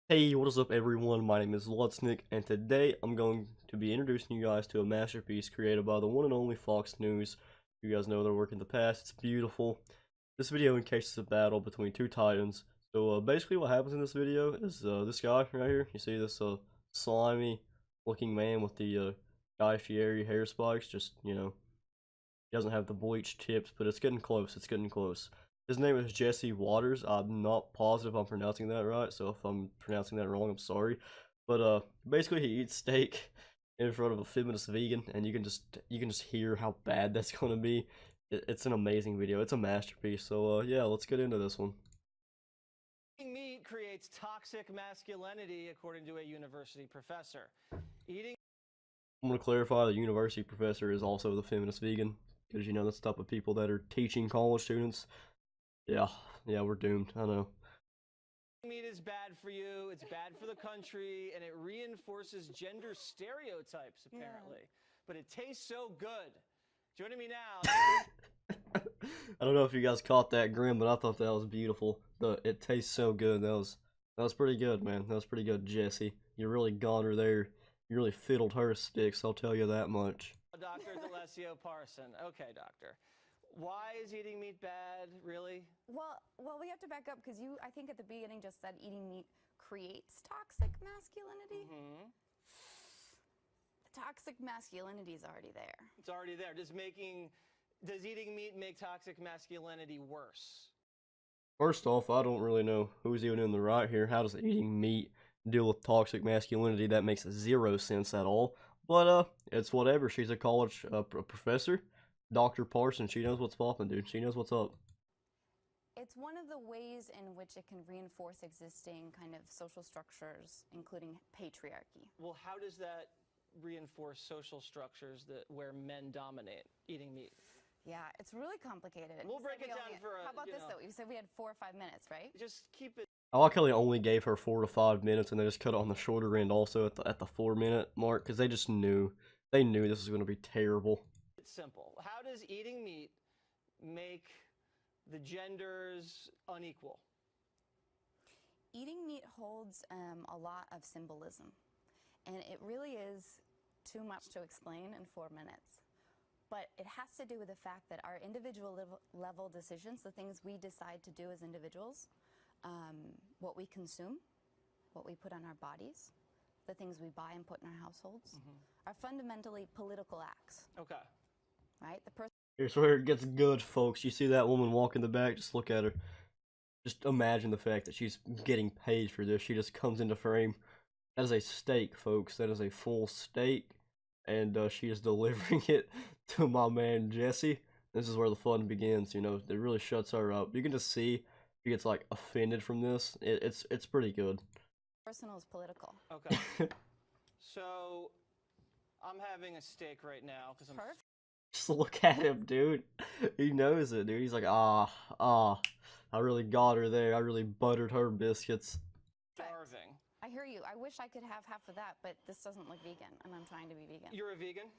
Hey, what is up everyone? My name is Lutznik, and today I'm going to be introducing you guys to a masterpiece created by the one and only Fox News. You guys know their work in the past, it's beautiful. This video encases a battle between two titans. So basically what happens in this video is this guy right here, you see this slimy looking man with the Guy Fieri hair spikes, just, he doesn't have the bleached tips, but it's getting close, it's getting close. His name is Jesse Waters. I'm not positive I'm pronouncing that right, so if I'm pronouncing that wrong, I'm sorry. But basically he eats steak in front of a feminist vegan, and you can just hear how bad that's gonna be. It's an amazing video. It's a masterpiece. So yeah, let's get into this one. Eating meat creates toxic masculinity, according to a university professor. Eating I'm gonna clarify the university professor is also the feminist vegan, because you know that's the type of people that are teaching college students. Yeah, we're doomed. I know. meat is bad for you, it's bad for the country, and it reinforces gender stereotypes, apparently. But it tastes so good. Joining me now. I don't know if you guys caught that grin, but I thought that was beautiful. It tastes so good. That was pretty good, man. That was pretty good, Jesse. You really got her there. You really fiddled her sticks, I'll tell you that much. Dr. D'Alessio Parson. Okay, doctor. Why is eating meat bad, really? Well, we have to back up because I think at the beginning just said eating meat creates toxic masculinity. Mm-hmm. The toxic masculinity is already there. It's already there. Does eating meat make toxic masculinity worse? First off, I don't really know who's even in the right here. How does eating meat deal with toxic masculinity? That makes zero sense at all. But it's whatever. She's a college professor. Dr. Parson, she knows what's poppin', dude. She knows what's up. It's one of the ways in which it can reinforce existing kind of social structures, including patriarchy. Well, how does that reinforce social structures where men dominate eating meat? Yeah, it's really complicated. We'll break it down for How about this, though? You said we had 4 or 5 minutes, right? Just keep it. I like how they only gave her 4 to 5 minutes, and they just cut it on the shorter end also at the 4-minute mark, because they just knew. They knew this was going to be terrible. It's simple. How does eating meat make the genders unequal? Eating meat holds a lot of symbolism, and it really is too much to explain in 4 minutes. But it has to do with the fact that our individual level decisions, the things we decide to do as individuals, what we consume, what we put on our bodies, the things we buy and put in our households, are fundamentally political acts. Okay. Right? Here's where it gets good, folks. You see that woman walk in the back? Just look at her. Just imagine the fact that she's getting paid for this. She just comes into frame. That is a steak, folks. That is a full steak. And she is delivering it to my man, Jesse. This is where the fun begins, you know. It really shuts her up. You can just see she gets, like, offended from this. It's pretty good. Personal is political. Okay. So, I'm having a steak right now because I'm... Perfect. Just look at him, dude. He knows it, dude. He's like, I really got her there. I really buttered her biscuits. Starving. I hear you. I wish I could have half of that, but this doesn't look vegan, and I'm trying to be vegan. You're a vegan?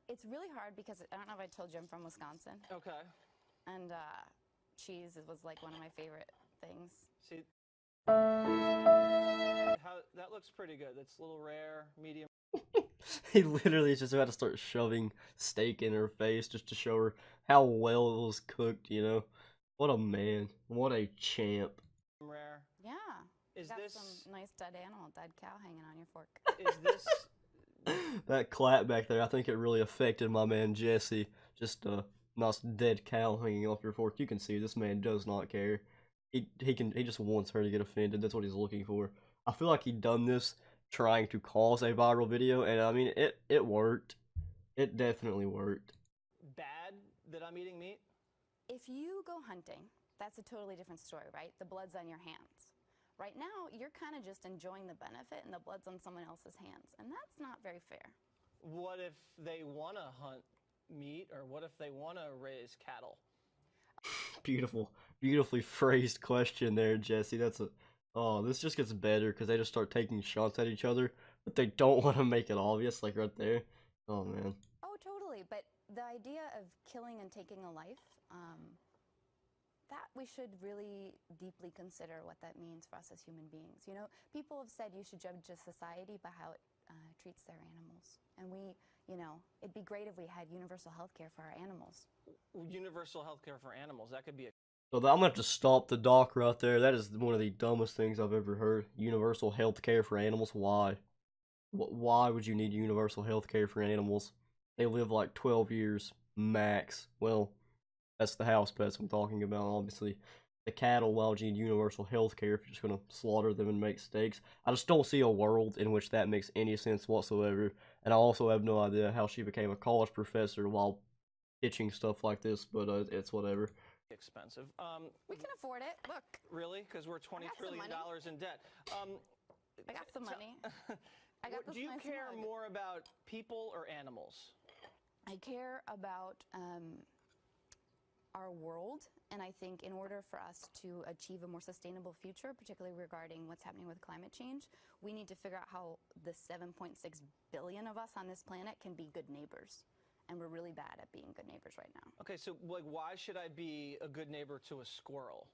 It's really hard because I don't know if I told you I'm from Wisconsin. Okay. And cheese was like one of my favorite things. See, that looks pretty good. That's a little rare, medium. He literally is just about to start shoving steak in her face just to show her how well it was cooked, you know? What a man. What a champ. Rare. Yeah. Is got this some nice dead animal, dead cow hanging on your fork. Is this That clap back there, I think it really affected my man Jesse. Just a nice dead cow hanging off your fork. You can see this man does not care. He just wants her to get offended. That's what he's looking for. I feel like he done this trying to cause a viral video, and I mean it worked. It definitely worked. bad that I'm eating meat? If you go hunting, that's a totally different story, right? The blood's on your hands. Right now, you're kind of just enjoying the benefit, and the blood's on someone else's hands, and that's not very fair. What if they want to hunt meat, or what if they want to raise cattle? Beautifully phrased question there, Jesse. Oh, this just gets better because they just start taking shots at each other, but they don't want to make it obvious, like right there. Oh man. Oh, totally. But the idea of killing and taking a life, that we should really deeply consider what that means for us as human beings. You know, people have said you should judge a society by how it treats their animals. And it'd be great if we had universal health care for our animals. Universal health care for animals, that could be a So I'm gonna have to stop the doc right there. That is one of the dumbest things I've ever heard. Universal health care for animals? Why? Why would you need universal health care for animals? They live like 12 years max. Well, that's the house pets I'm talking about, obviously. The cattle, why would you need universal health care if you're just gonna slaughter them and make steaks? I just don't see a world in which that makes any sense whatsoever. And I also have no idea how she became a college professor while pitching stuff like this, but it's whatever. expensive. We can afford it. Look, Really? Because we're $20 trillion in debt. I got some money. I got this Do you nice care mug. more about people or animals? I care about our world, and I think in order for us to achieve a more sustainable future, particularly regarding what's happening with climate change, we need to figure out how the 7.6 billion of us on this planet can be good neighbors. And we're really bad at being good neighbors right now. Okay, so like, why should I be a good neighbor to a squirrel?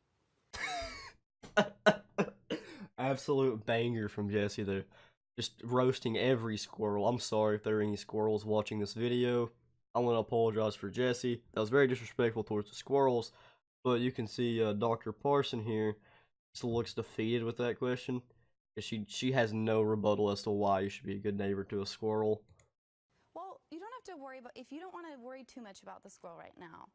Absolute banger from Jesse there. Just roasting every squirrel. I'm sorry if there are any squirrels watching this video. I want to apologize for Jesse. That was very disrespectful towards the squirrels. But you can see Dr. Parson here just looks defeated with that question. She has no rebuttal as to why you should be a good neighbor to a squirrel. Well, you don't have to worry about, if you don't want to worry too much about the squirrel right now,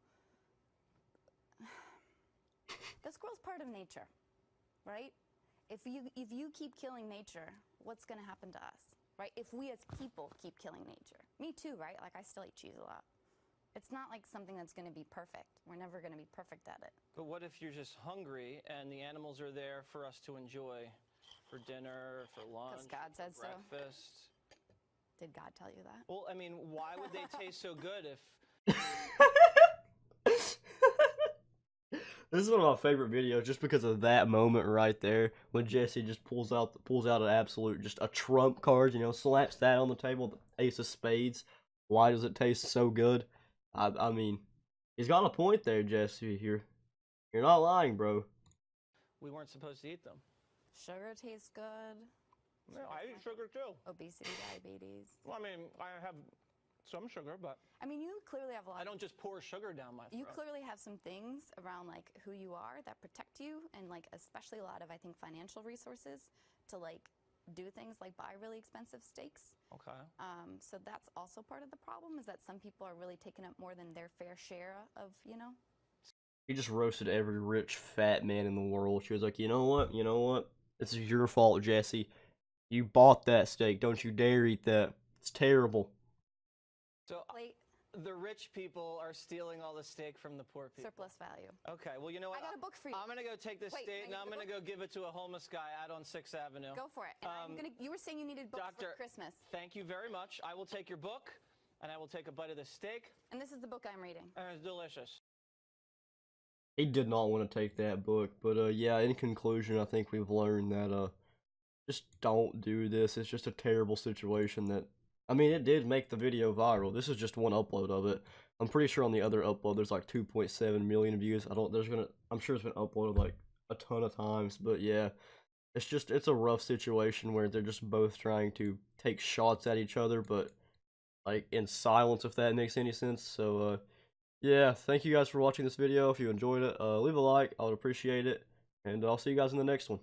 the squirrel's part of nature, right? If you keep killing nature, what's going to happen to us, right? If we as people keep killing nature. Me too, right? Like, I still eat cheese a lot. It's not like something that's going to be perfect. We're never going to be perfect at it. But what if you're just hungry and the animals are there for us to enjoy for dinner, for lunch, God said so. breakfast? Did God tell you that? Well, I mean, why would they taste so good if... This is one of my favorite videos just because of that moment right there when Jesse just pulls out an absolute, just a trump card, slaps that on the table, the ace of spades. Why does it taste so good? I mean, he's got a point there, Jesse. You're not lying, bro. we weren't supposed to eat them? Sugar tastes good. Yeah, I eat sugar too. Obesity, diabetes. Well, I mean, I have some sugar, but I mean, you clearly have a lot. I don't just pour sugar down my throat. You clearly have some things around like who you are that protect you, and like especially a lot of, I think, financial resources to like do things like buy really expensive steaks. Okay. So that's also part of the problem, is that some people are really taking up more than their fair share of, He just roasted every rich fat man in the world. She was like, you know what? This is your fault, Jesse. You bought that steak. Don't you dare eat that. It's terrible. So Wait, the rich people are stealing all the steak from the poor people. surplus value. Okay, well, you know what? I got a book for you. I'm going to go take this Wait, steak can and I I'm get going the to go give it to a homeless guy out on 6th Avenue. Go for it. And you were saying you needed books Doctor, for Christmas. Thank you very much. I will take your book and I will take a bite of the steak. And this is the book I'm reading. And it's delicious. He did not want to take that book, but yeah, in conclusion, I think we've learned that just don't do this. It's just a terrible situation that, I mean, it did make the video viral. This is just one upload of it. I'm pretty sure on the other upload there's like 2.7 million views. I'm sure it's been uploaded like a ton of times, but yeah, it's a rough situation where they're just both trying to take shots at each other, but like in silence, if that makes any sense. So yeah, thank you guys for watching this video. If you enjoyed it, leave a like, I would appreciate it, and I'll see you guys in the next one.